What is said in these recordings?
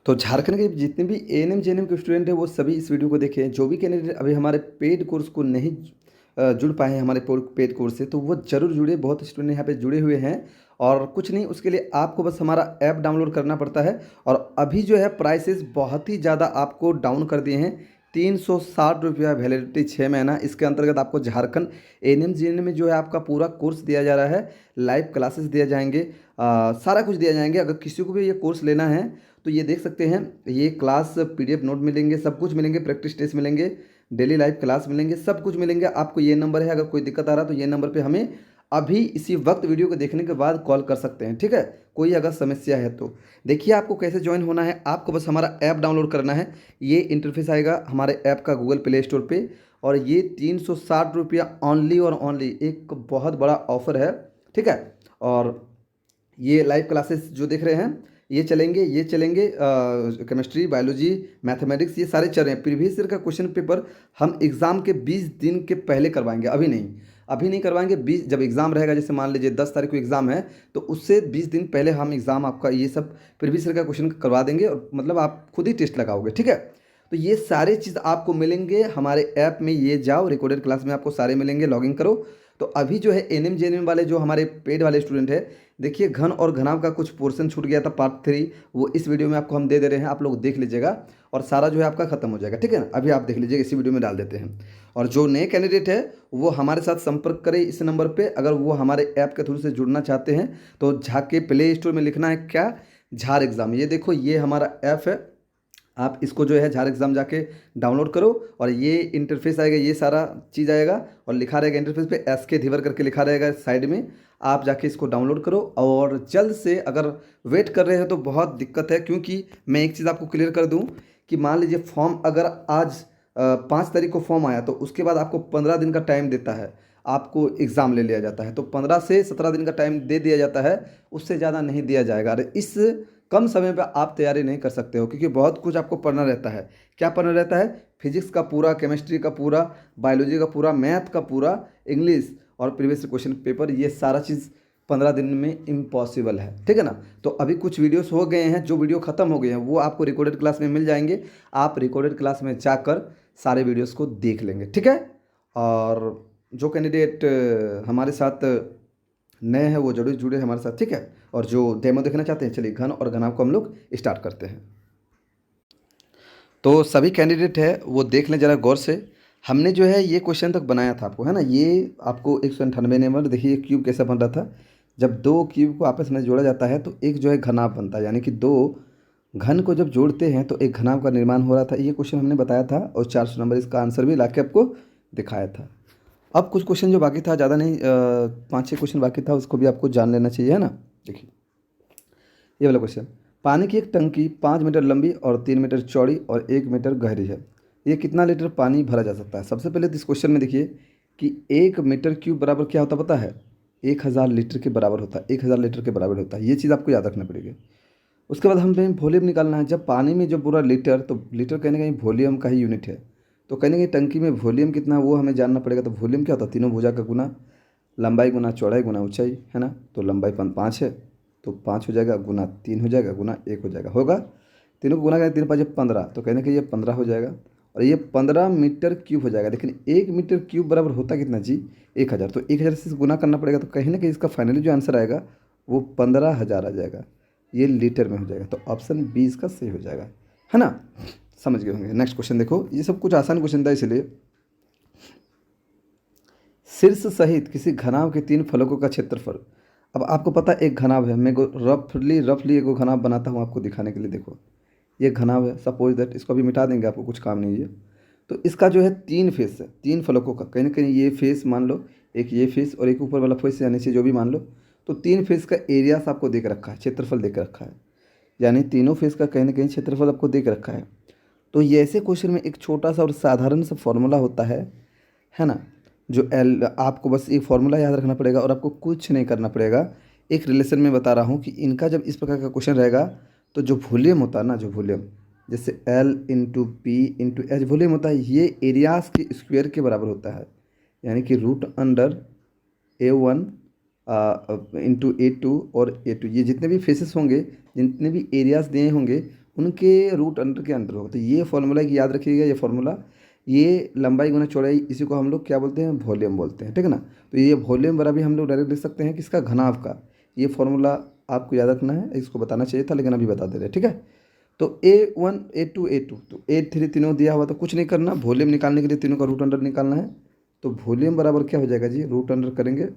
तो झारखंड के जितने भी एएनएम जेएनएम के स्टूडेंट हैं वो सभी इस वीडियो को देखें। जो भी कैंडिडेट अभी हमारे पेड कोर्स को नहीं जुड़ पाए हैं हमारे पेड कोर्स से, तो वो ज़रूर जुड़े। बहुत स्टूडेंट यहाँ पे जुड़े हुए हैं और कुछ नहीं, उसके लिए आपको बस हमारा ऐप डाउनलोड करना पड़ता है। और अभी जो है प्राइसेस बहुत ही ज़्यादा आपको डाउन कर दिए हैं। 360 रुपया वैलिडिटी 6 महीना। इसके अंतर्गत आपको झारखंड एएनएम जेएनएम में जो है आपका पूरा कोर्स दिया जा रहा है। लाइव क्लासेस दिए जाएंगे, सारा कुछ दिया जाएंगे। अगर किसी को भी ये कोर्स लेना है तो ये देख सकते हैं, ये क्लास पीडीएफ नोट मिलेंगे, सब कुछ मिलेंगे, प्रैक्टिस टेस्ट मिलेंगे, डेली लाइव क्लास मिलेंगे, सब कुछ मिलेंगे आपको। ये नंबर है, अगर कोई दिक्कत आ रहा है तो ये नंबर पे हमें अभी इसी वक्त वीडियो को देखने के बाद कॉल कर सकते हैं, ठीक है। कोई अगर समस्या है तो देखिए आपको कैसे ज्वाइन होना है। आपको बस हमारा ऐप डाउनलोड करना है। ये इंटरफेस आएगा हमारे ऐप का गूगल प्ले स्टोर पे। और ये 360 रुपया ओनली और ओनली, एक बहुत बड़ा ऑफर है, ठीक है। और ये लाइव क्लासेस जो देख रहे हैं ये चलेंगे केमिस्ट्री, बायोलॉजी, मैथमेटिक्स, ये सारे चल रहे हैं। प्रीवियस ईयर का क्वेश्चन पेपर हम एग्ज़ाम के 20 दिन के पहले करवाएंगे, अभी नहीं करवाएंगे। 20 जब एग्ज़ाम रहेगा, जैसे मान लीजिए 10 तारीख को एग्ज़ाम है, तो उससे 20 दिन पहले हम एग्ज़ाम आपका ये सब प्रीवियस ईयर का क्वेश्चन करवा देंगे। और मतलब आप खुद ही टेस्ट लगाओगे, ठीक है। तो ये सारे चीज़ आपको मिलेंगे हमारे ऐप में। ये जाओ, रिकॉर्डेड क्लास में आपको सारे मिलेंगे, लॉगिन करो। तो अभी जो है एनएम जेएनएम वाले जो हमारे पेड वाले स्टूडेंट है, देखिए घन और घनाभ का कुछ पोर्शन छूट गया था पार्ट 3, वो इस वीडियो में आपको हम दे रहे हैं। आप लोग देख लीजिएगा और सारा जो है आपका खत्म हो जाएगा, ठीक है ना। अभी आप देख लीजिएगा, इसी वीडियो में डाल देते हैं। और जो नए कैंडिडेट है वो हमारे साथ संपर्क करें इस नंबर पे। अगर वो हमारे ऐप के थ्रू से जुड़ना चाहते हैं तो झाके प्ले स्टोर में लिखना है क्या, झार एग्ज़ाम। ये देखो, ये हमारा ऐप है। आप इसको जो है झार एग्ज़ाम जाके डाउनलोड करो और ये इंटरफेस आएगा, ये सारा चीज़ आएगा और लिखा रहेगा इंटरफेस पे SK धीवर करके लिखा रहेगा साइड में। आप जाके इसको डाउनलोड करो और जल्द से, अगर वेट कर रहे हो तो बहुत दिक्कत है। क्योंकि मैं एक चीज़ आपको क्लियर कर दूं कि मान लीजिए फॉर्म अगर आज 5 तारीख को फॉर्म आया तो उसके बाद आपको 15 दिन का टाइम देता है, आपको एग्ज़ाम ले लिया जाता है। तो 15 से 17 दिन का टाइम दे दिया जाता है, उससे ज़्यादा नहीं दिया जाएगा। अरे इस कम समय पे आप तैयारी नहीं कर सकते हो, क्योंकि बहुत कुछ आपको पढ़ना रहता है। क्या पढ़ना रहता है? फिजिक्स का पूरा, केमिस्ट्री का पूरा, बायोलॉजी का पूरा, मैथ का पूरा, इंग्लिश और प्रीवियस क्वेश्चन पेपर। ये सारा चीज़ 15 दिन में इम्पॉसिबल है, ठीक है ना। तो अभी कुछ वीडियोस हो गए हैं, जो वीडियो ख़त्म हो गए हैं वो आपको रिकॉर्डेड क्लास में मिल जाएंगे। आप रिकॉर्डेड क्लास में जाकर सारे वीडियोस को देख लेंगे, ठीक है। और जो कैंडिडेट हमारे साथ नए हैं वो जरूर जुड़े हमारे साथ, ठीक है। और जो डेमो देखना चाहते हैं, चलिए घन और घनाभ को हम लोग स्टार्ट करते हैं। तो सभी कैंडिडेट है वो देख लें ज़रा गौर से। हमने जो है ये क्वेश्चन तक बनाया था आपको, है ना। ये आपको 198 नंबर, देखिए क्यूब कैसा बन रहा था। जब दो क्यूब को आपस में जोड़ा जाता है तो एक जो है घनाभ बनता है, यानी कि दो घन को जब जोड़ते हैं तो एक घनाभ का निर्माण हो रहा था। ये क्वेश्चन हमने बताया था और 400 नंबर इसका आंसर भी ला के आपको दिखाया था। अब कुछ क्वेश्चन जो बाकी था, ज़्यादा नहीं, 5-6 क्वेश्चन बाकी था, उसको भी आपको जान लेना चाहिए, है ना। देखिए ये वाला क्वेश्चन, पानी की एक टंकी 5 मीटर लंबी और 3 मीटर चौड़ी और 1 मीटर गहरी है। ये कितना लीटर पानी भरा जा सकता है? सबसे पहले तो इस क्वेश्चन में देखिए कि 1 मीटर क्यूब बराबर क्या होता पता है? 1000 लीटर के बराबर होता है। 1000 लीटर के बराबर होता है, ये चीज़ आपको याद रखना पड़ेगी। उसके बाद हमें वॉल्यूम निकालना है। जब पानी में जो पूरा लीटर, तो लीटर कहीं ना कहीं वॉल्यूम का ही यूनिट है। तो कहीं ना कहीं टंकी में वॉल्यूम कितना है वो हमें जानना पड़ेगा। तो वॉल्यूम क्या होता है? तीनों भुजा का गुना, लंबाई गुना चौड़ाई गुना ऊंचाई, है ना। तो लंबाई 5 है तो 5 हो जाएगा, गुना 3 हो जाएगा, गुना 1 हो जाएगा, होगा। तीनों को गुना करें, 3 5 15, तो कहने के ये 15 हो जाएगा। और ये 15 मीटर क्यूब हो जाएगा। लेकिन 1 मीटर क्यूब बराबर होता कितना जी? 1000। तो 1000 से गुना करना पड़ेगा। तो कहीं ना कहीं इसका फाइनली जो आंसर आएगा वो 15,000 आ जाएगा। ये लीटर में हो जाएगा। तो ऑप्शन बी इसका सही हो जाएगा, है ना। समझ गए होंगे। नेक्स्ट क्वेश्चन देखो, ये सब कुछ आसान क्वेश्चन था इसलिए। शीर्ष सहित किसी घनाभ के 3 फलकों का क्षेत्रफल। अब आपको पता है एक घनाभ है, मैं रफली एक घनाभ बनाता हूँ आपको दिखाने के लिए। देखो ये घनाभ है, सपोज दैट, इसको अभी मिटा देंगे, आपको कुछ काम नहीं है। तो इसका जो है 3 फेस है, 3 फलकों का। कहीं ना कहीं ये फेस मान लो, एक ये फेस और एक ऊपर वाला फेस या नीचे जो भी मान लो। तो 3 फेस का एरियास आपको देख रखा है, क्षेत्रफल देख रखा है। यानी तीनों फेस का कहीं ना कहीं क्षेत्रफल आपको देख रखा है। तो ये ऐसे क्वेश्चन में एक छोटा सा और साधारण सा फॉर्मूला होता है ना। जो एल, आपको बस एक फार्मूला याद रखना पड़ेगा और आपको कुछ नहीं करना पड़ेगा। एक रिलेशन में बता रहा हूँ कि इनका जब इस प्रकार का क्वेश्चन रहेगा तो जो वॉल्यूम होता है ना, जो वॉल्यूम, जैसे L into P into H volume होता है, ये एरियाज के स्क्वायर के बराबर होता है। यानी कि √A1 इंटू A2 और A2, ये जितने भी फेसेस होंगे, जितने भी एरियाज दिए होंगे उनके रूट अंडर के अंडर होगा। तो ये फॉर्मूला की याद रखिएगा, ये फॉर्मूला, ये लंबाई गुना चौड़ाई, इसी को हम लोग क्या बोलते हैं, वॉल्यूम बोलते हैं, ठीक है ना। तो ये वॉल्यूम बराबर भी हम लोग डायरेक्ट लिख सकते हैं किसका, घनाभ का। ये फॉर्मूला आपको याद रखना है, इसको बताना चाहिए था लेकिन अभी बता दे रहे हैं, ठीक है। तो A1 A2 A2 तो A3 तीनों दिया हुआ, तो कुछ नहीं करना, वॉल्यूम निकालने के लिए तीनों का रूट अंडर निकालना है। तो वॉल्यूम बराबर क्या हो जाएगा जी, रूट अंडर करेंगे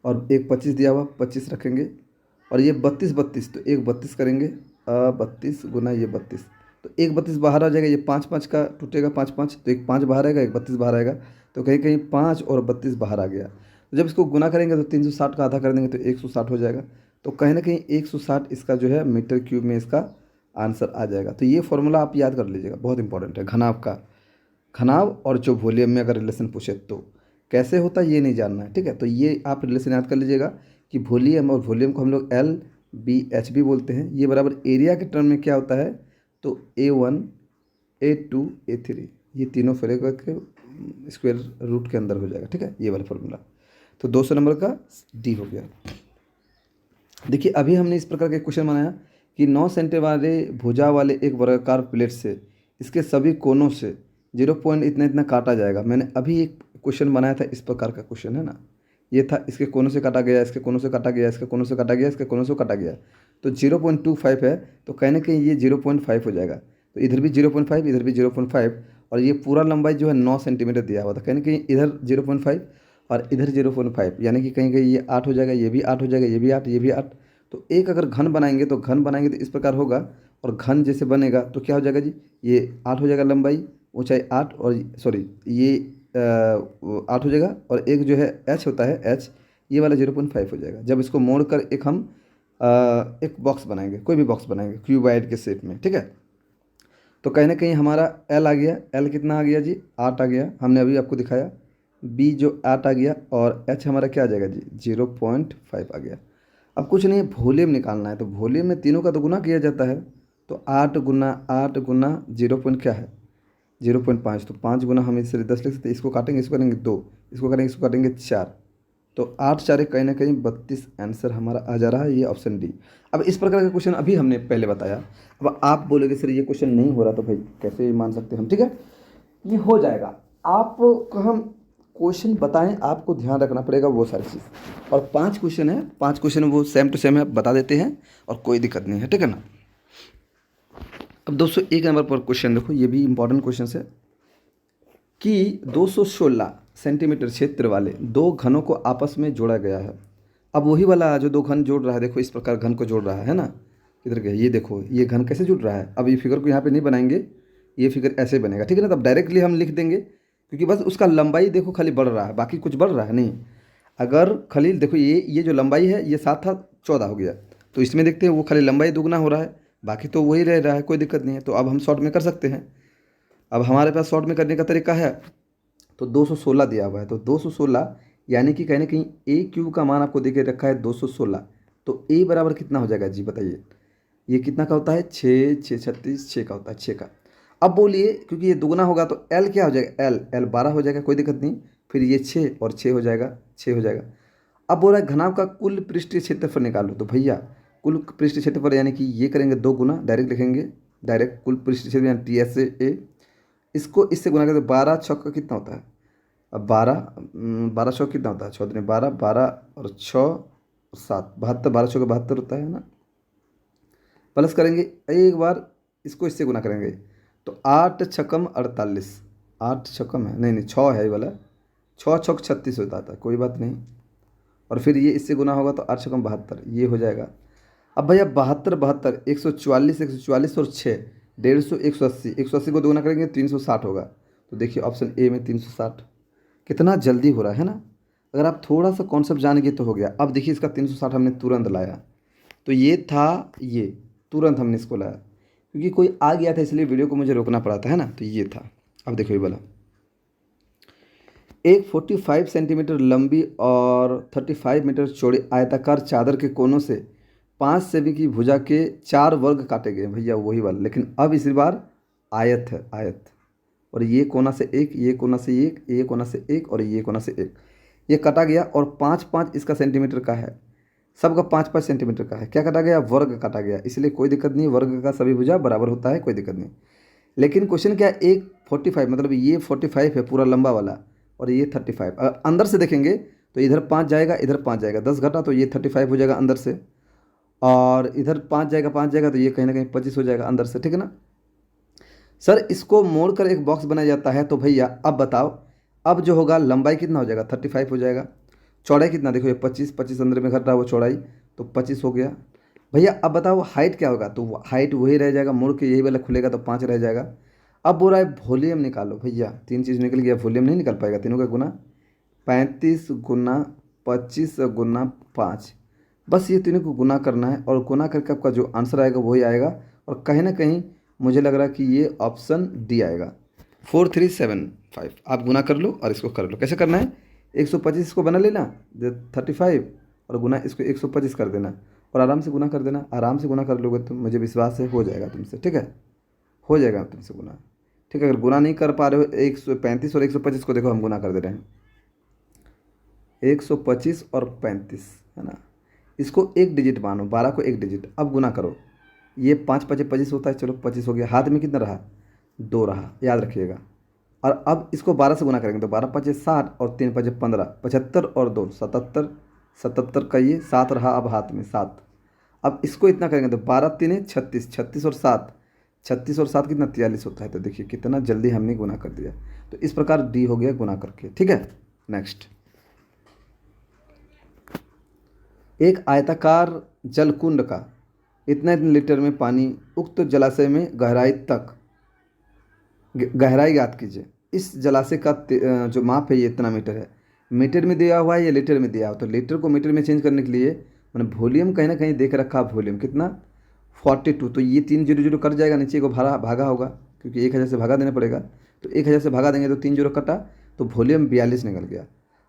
और एक 25 दिया हुआ, 25 रखेंगे, और ये 32 32 तो एक 32 करेंगे, 32 गुना ये 32, तो एक 32 बाहर आ जाएगा, ये 5 5 का टूटेगा, 5 5 तो एक 5 बाहर आएगा, एक 32 बाहर आएगा, तो कहीं कहीं 5 और 32 बाहर आ गया। तो जब इसको गुना करेंगे तो 360 का आधा कर देंगे तो 160 हो जाएगा। तो कहीं ना कहीं 160 इसका जो है मीटर क्यूब में इसका आंसर आ जाएगा। तो ये फॉर्मूला आप याद कर लीजिएगा, बहुत इंपॉर्टेंट है घनाभ का। घनाभ और जो वॉल्यूम में अगर रिलेशन पूछे तो कैसे होता है ये नहीं जानना है, ठीक है। तो ये आप रिलेशन याद कर लीजिएगा कि वॉल्यूम और वॉल्यूम को हम लोग LBH भी बोलते हैं। ये बराबर एरिया के टर्म में क्या होता है, तो A1 A2 A3 ये तीनों फ्रेगमेंट के स्क्वायर रूट के अंदर हो जाएगा, ठीक है, ये वाला फॉर्मूला। तो 200 नंबर का D हो गया। देखिए अभी हमने इस प्रकार के क्वेश्चन बनाया कि 9 सेंटीमीटर वाले भुजा वाले एक वर्गाकार प्लेट से इसके सभी कोनों से 0 पॉइंट इतना इतना काटा जाएगा। मैंने अभी एक क्वेश्चन बनाया था, इस प्रकार का क्वेश्चन है ना, ये था, इसके कोनों से काटा गया, इसके कोनों से काटा गया, इसके कोनों से काटा गया, इसके कोनों से काटा गया, तो 0.25 है, तो कहीं ना कहीं ये 0.5 हो जाएगा। तो इधर भी 0.5, इधर भी 0.5, और ये पूरा लंबाई जो है 9 सेंटीमीटर दिया हुआ था, कहीं ना कहीं इधर 0.5 और इधर 0.5, यानी कि कहीं कहीं ये 8 हो जाएगा, ये भी 8 हो जाएगा, ये भी 8, ये भी 8। तो एक अगर घन बनाएंगे तो घन बनाएंगे तो इस प्रकार होगा, और घन जैसे बनेगा तो क्या हो जाएगा जी, ये 8 हो जाएगा लंबाई, ऊंचाई 8, और सॉरी ये 8 हो जाएगा, और एक जो है H होता है H, ये वाला 0.5 हो जाएगा। जब इसको मोड़ कर एक हम एक बॉक्स बनाएंगे, कोई भी बॉक्स बनाएंगे क्यूबॉइड के शेप में, ठीक है। तो कहीं ना कहीं हमारा L आ गया, L कितना आ गया जी, 8 आ गया, हमने अभी आपको दिखाया। B जो 8 आ गया, और H हमारा क्या आ जाएगा जी, 0.5 आ गया। अब कुछ नहीं, वॉल्यूम निकालना है, तो वॉल्यूम में तीनों का तो गुना किया जाता है। तो 8 गुना 0 पॉइंट क्या है, 0.5, तो 5 गुना हम इससे 10 लिख सकते हैं। इसको काटेंगे, इसको करेंगे 2, इसको काटेंगे 4, तो 8 4 कहीं ना कहीं 32 आंसर हमारा आ जा रहा है, ये ऑप्शन D। अब इस प्रकार का क्वेश्चन अभी हमने पहले बताया। अब आप बोलोगे सर ये क्वेश्चन नहीं हो रहा, तो भाई कैसे मान सकते हैं हम, ठीक है, ये हो जाएगा। आपको हम क्वेश्चन बताएं, आपको ध्यान रखना पड़ेगा वो सारी चीज़। और 5 क्वेश्चन है, 5 क्वेश्चन वो सेम टू सेम है, बता देते हैं और कोई दिक्कत नहीं है, ठीक है ना। अब दोस्तों 1 नंबर पर क्वेश्चन देखो, ये भी इंपॉर्टेंट क्वेश्चन है कि 216 सेंटीमीटर क्षेत्र वाले दो घनों को आपस में जोड़ा गया है। अब वही वाला जो दो घन जोड़ रहा है, देखो इस प्रकार घन को जोड़ रहा है ना, किधर गया, ये देखो ये घन कैसे जुड़ रहा है। अब ये फिगर को यहाँ पे नहीं बनाएंगे, ये फिगर ऐसे बनेगा, ठीक है ना। तब डायरेक्टली हम लिख देंगे, क्योंकि बस उसका लंबाई देखो खाली बढ़ रहा है, बाकी कुछ बढ़ रहा है नहीं। अगर खाली देखो ये जो लंबाई है, ये 7 था 14 हो गया, तो इसमें देखते हैं वो खाली लंबाई दुगना हो रहा है, बाकी तो वही रह रहा है, कोई दिक्कत नहीं है। तो अब हम शॉर्ट में कर सकते हैं। अब हमारे पास शॉर्ट में करने का तरीका है, तो 216 दिया हुआ है, तो 216 यानी कि कहीं ना कहीं A³ का मान आपको दे के रखा है 216, तो A बराबर कितना हो जाएगा जी, बताइए। ये कितना का होता है, 6 6 36, 6 का होता है, 6 का। अब बोलिए, क्योंकि ये दुगना होगा तो L क्या हो जाएगा, L 12 हो जाएगा, कोई दिक्कत नहीं। फिर ये 6 और 6 हो जाएगा, 6 हो जाएगा। अब बोल रहा है घनाभ का कुल पृष्ठीय क्षेत्रफल निकालो, तो भैया कुल पृष्ठीय क्षेत्रफल यानी कि ये करेंगे 2 गुना, डायरेक्ट लिखेंगे, डायरेक्ट कुल पृष्ठीय क्षेत्र यानी TSA, इसको इससे गुना करते 12 छक्का का कितना होता है। अब 12 छः कितना होता है, 6 दूनी 12, 12 और 6 7 72, 12 छः 72 होता है ना। प्लस करेंगे एक बार, इसको इससे गुना करेंगे, तो 8 छक्कम 48, 8 छक्कम है, नहीं 6 है ये वाला, 6 छक्क 36 होता था, कोई बात नहीं। और फिर ये इससे गुना होगा तो 8 छक्कम 72, ये हो जाएगा। अब भैया 72 72, 144 144 और 6 150 180, 180 को दोगुना करेंगे 360 होगा। तो देखिए ऑप्शन A में 360, कितना जल्दी हो रहा है ना। अगर आप थोड़ा सा कॉन्सेप्ट जान गए तो हो गया। अब देखिए इसका 360 हमने तुरंत लाया, तो ये था, ये तुरंत हमने इसको लाया, क्योंकि कोई आ गया था इसलिए वीडियो को मुझे रोकना पड़ा था, है ना। तो ये था। अब देखो ये वाला, एक 45 सेंटीमीटर लंबी और 35 मीटर चौड़ी आयताकार चादर के कोनों से 5 सेमी की भुजा के 4 वर्ग काटे गए, भैया वही वाला, लेकिन अब इस बार आयत है, आयत। और ये कोना से एक, ये कोना से एक, ये कोना से एक, और ये कोना से एक, ये कटा गया। और 5 5 इसका सेंटीमीटर का है। सबका 5-5 सेंटीमीटर का है। क्या काटा गया? वर्ग काटा गया, इसलिए कोई दिक्कत नहीं, वर्ग का सभी भुजा बराबर होता है, कोई दिक्कत नहीं। लेकिन क्वेश्चन क्या है, एक 45 मतलब ये 45 है पूरा लंबा वाला, और ये 35। अगर अंदर से देखेंगे तो इधर 5 जाएगा, इधर 5 जाएगा, 10 घटा तो ये 35 हो जाएगा अंदर से, और इधर 5 जाएगा, 5 जाएगा तो ये कहीं ना कहीं 25 हो जाएगा अंदर से, ठीक है ना। सर इसको मोड़ कर एक बॉक्स बनाया जाता है, तो भैया अब बताओ, अब जो होगा लंबाई कितना हो जाएगा? 35 हो जाएगा। चौड़ाई कितना? देखो ये 25 अंदर में घट रहा है वो चौड़ाई, तो 25 हो गया। भैया अब बताओ हाइट क्या होगा? तो हाइट वही रह जाएगा, मुड़ के यही वाला खुलेगा तो 5 रह जाएगा। अब बोल रहा है वॉल्यूम निकालो। भैया 3 चीज़ निकल गया, वॉल्यूम नहीं निकल पाएगा, तीनों का गुना 35 गुना 25 गुना 5, बस ये तीनों को गुना करना है, और गुना करके आपका जो आंसर आएगा वही आएगा। और कहीं ना कहीं मुझे लग रहा है कि ये ऑप्शन डी आएगा, 4375। आप गुना कर लो और इसको कर लो। कैसे करना है? 125 को बना लेना 35, और गुना इसको 125 कर देना, और आराम से गुना कर देना। आराम से गुना कर लोगे तो मुझे विश्वास है हो जाएगा तुमसे, ठीक है, हो जाएगा तुमसे गुना, ठीक है। अगर गुना नहीं कर पा रहे हो, 135 और 125 को देखो हम गुना कर दे रहे हैं, 125 और 35 है ना। इसको एक डिजिट मानो, 12 को एक डिजिट। अब गुना करो, ये 5 5 25 होता है, चलो 25 हो गया। हाथ में कितना रहा? 2 रहा, याद रखिएगा। और अब इसको 12 से गुना करेंगे तो 12 5 60 और 3 5 15, 75 और 2 77, 77 का ये 7 रहा, अब हाथ में 7। अब इसको इतना करेंगे तो 12 3 36, 36 और 7, 36 और 7 कितना? 43 होता है। तो देखिए कितना जल्दी हमने गुना कर दिया। तो इस प्रकार डी हो गया गुना करके, ठीक है। नेक्स्ट, एक आयताकार जलकुंड का इतने लीटर में पानी उक्त जलाशय में गहराई तक गहराई ज्ञात कीजिए। इस जलाशय का जो माप है ये इतना मीटर है। मीटर में दिया हुआ है या लीटर में दिया हुआ? तो लीटर को मीटर में चेंज करने के लिए मैंने वॉल्यूम कहीं ना कहीं देख रखा, वॉल्यूम कितना? 42। तो ये 3 जीरो जीरो कट जाएगा, नीचे को भागा होगा, क्योंकि 1000 से भागा देना पड़ेगा। तो 1000 से भागा देंगे तो 3 जीरो कटा, तो वॉल्यूम 42 निकल गया।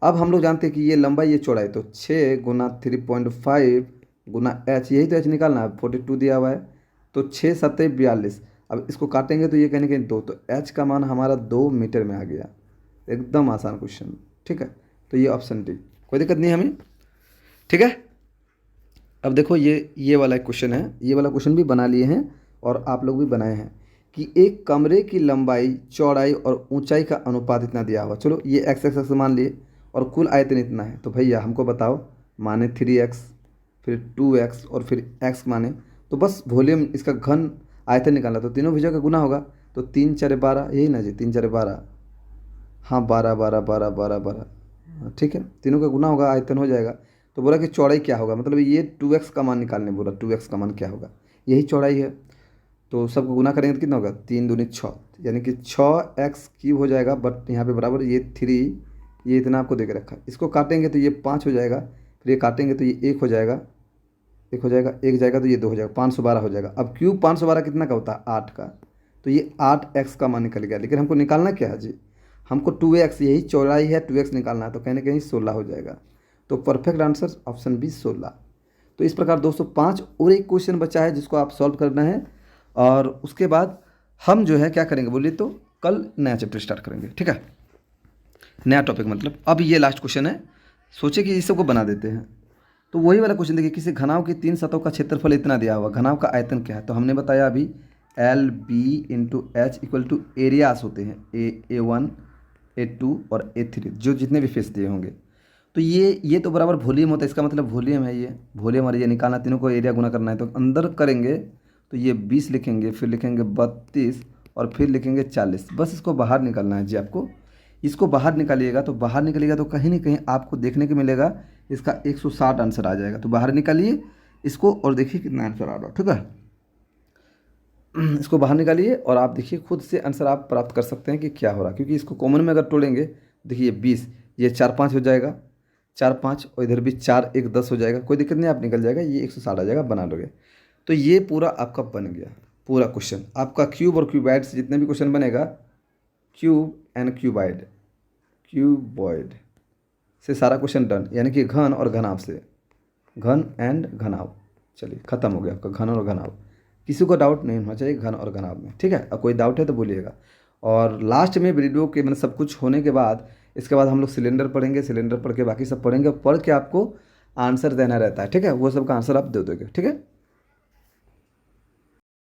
अब हम लोग जानते हैं कि ये लंबाई ये चौड़ाई, तो 6 गुना 3.5 गुना एच, यही तो एच निकालना है, 42 दिया हुआ है, तो 6 7 42। अब इसको काटेंगे तो ये कहीं ना कहीं 2, तो एच का मान हमारा 2 मीटर में आ गया। एकदम आसान क्वेश्चन, ठीक है। तो ये ऑप्शन डी, कोई दिक्कत नहीं हमें, ठीक है। अब देखो ये वाला क्वेश्चन है, ये वाला क्वेश्चन भी बना लिए हैं और आप लोग भी बनाए हैं कि एक कमरे की लंबाई चौड़ाई और ऊंचाई का अनुपात इतना दिया हुआ। चलो ये एक्स एक्स मान लिए और कुल आयतन इतना है, तो भैया हमको बताओ, माने 3x, फिर 2x और फिर x माने, तो बस वॉल्यूम इसका घन आयतन निकालना। तो तीनों भुजा का गुना होगा, तो 3 4 12, यही ना जी, 3 4 12, हाँ 12 12 12 12 12, ठीक है, तीनों का गुना होगा, आयतन हो जाएगा। तो बोला कि चौड़ाई क्या होगा, मतलब ये 2x का मान निकालने बोला, 2x का मान क्या होगा, यही चौड़ाई है। तो सबको गुना करेंगे तो कितना होगा? 3 दूनी 6, यानी कि 6x³ हो जाएगा। बट यहाँ पे बराबर ये 3, ये इतना आपको दे के रखा है। इसको काटेंगे तो ये 5 हो जाएगा, फिर ये काटेंगे तो ये 1 हो जाएगा, 1 हो जाएगा, 1 जाएगा तो ये 2 हो जाएगा, 512 हो जाएगा। अब क्यूब 512 कितना का होता है? 8 का, तो ये 8x का मान निकल गया। लेकिन हमको निकालना क्या है जी? हमको 2x, यही चौड़ाई है, 2x निकालना है, तो कहीं ना कहीं 16 हो जाएगा। तो परफेक्ट आंसर ऑप्शन बी 16। तो इस प्रकार दोस्तों 5 और एक क्वेश्चन बचा है जिसको आप सॉल्व करना है, और उसके बाद हम जो है क्या करेंगे बोलिए, तो कल नया चैप्टर स्टार्ट करेंगे, ठीक है, नया टॉपिक। मतलब अब ये लास्ट क्वेश्चन है, सोचे कि इस सबको बना देते हैं। तो वही वाला क्वेश्चन देखिए, किसी घनाव की 3 सतहों का क्षेत्रफल इतना दिया हुआ, घनाव का आयतन क्या है? तो हमने बताया अभी LB/H इक्वल टू एरियास होते हैं, A1 A2 और A3, जो जितने भी फेस दिए होंगे। तो ये तो बराबर वॉल्यूम होता है, इसका मतलब वॉल्यूम है, ये वॉल्यूम और ये निकालना, तीनों को एरिया गुना करना है। तो अंदर करेंगे तो ये 20 लिखेंगे, फिर लिखेंगे 32 और फिर लिखेंगे 40। बस इसको बाहर निकालना है जी आपको। इसको बाहर निकालिएगा तो कहीं ना कहीं आपको देखने को मिलेगा इसका 160 आंसर आ जाएगा। तो बाहर निकालिए इसको और देखिए कितना आंसर आ रहा है, ठीक है। इसको बाहर निकालिए और आप देखिए, खुद से आंसर आप प्राप्त कर सकते हैं कि क्या हो रहा है, क्योंकि इसको कॉमन में अगर तोड़ेंगे, देखिए 20, ये 4 5 हो जाएगा, 4 5, और इधर भी 4 1 10 हो जाएगा, कोई दिक्कत नहीं, आप निकल जाएगा, ये 160 आ जाएगा, बना लोगे। तो ये पूरा आपका बन गया, पूरा क्वेश्चन आपका क्यूब और क्यूबॉइड से जितने भी क्वेश्चन बनेगा, क्यूब एंड क्यूबॉइड से सारा क्वेश्चन डन, यानी कि घन और घनाव से, घन एंड घनाव। चलिए खत्म हो गया आपका घन और घनाव। किसी को डाउट नहीं होना चाहिए घन और घनाव में, ठीक है। अब कोई डाउट है तो बोलिएगा। और लास्ट में वीडियो के मतलब सब कुछ होने के बाद, इसके बाद हम लोग सिलेंडर पढ़ेंगे, सिलेंडर पढ़ के बाकी सब पढ़ेंगे, पढ़ के आपको आंसर देना रहता है, ठीक है? वो सब का आंसर आप दे दोगे, ठीक है?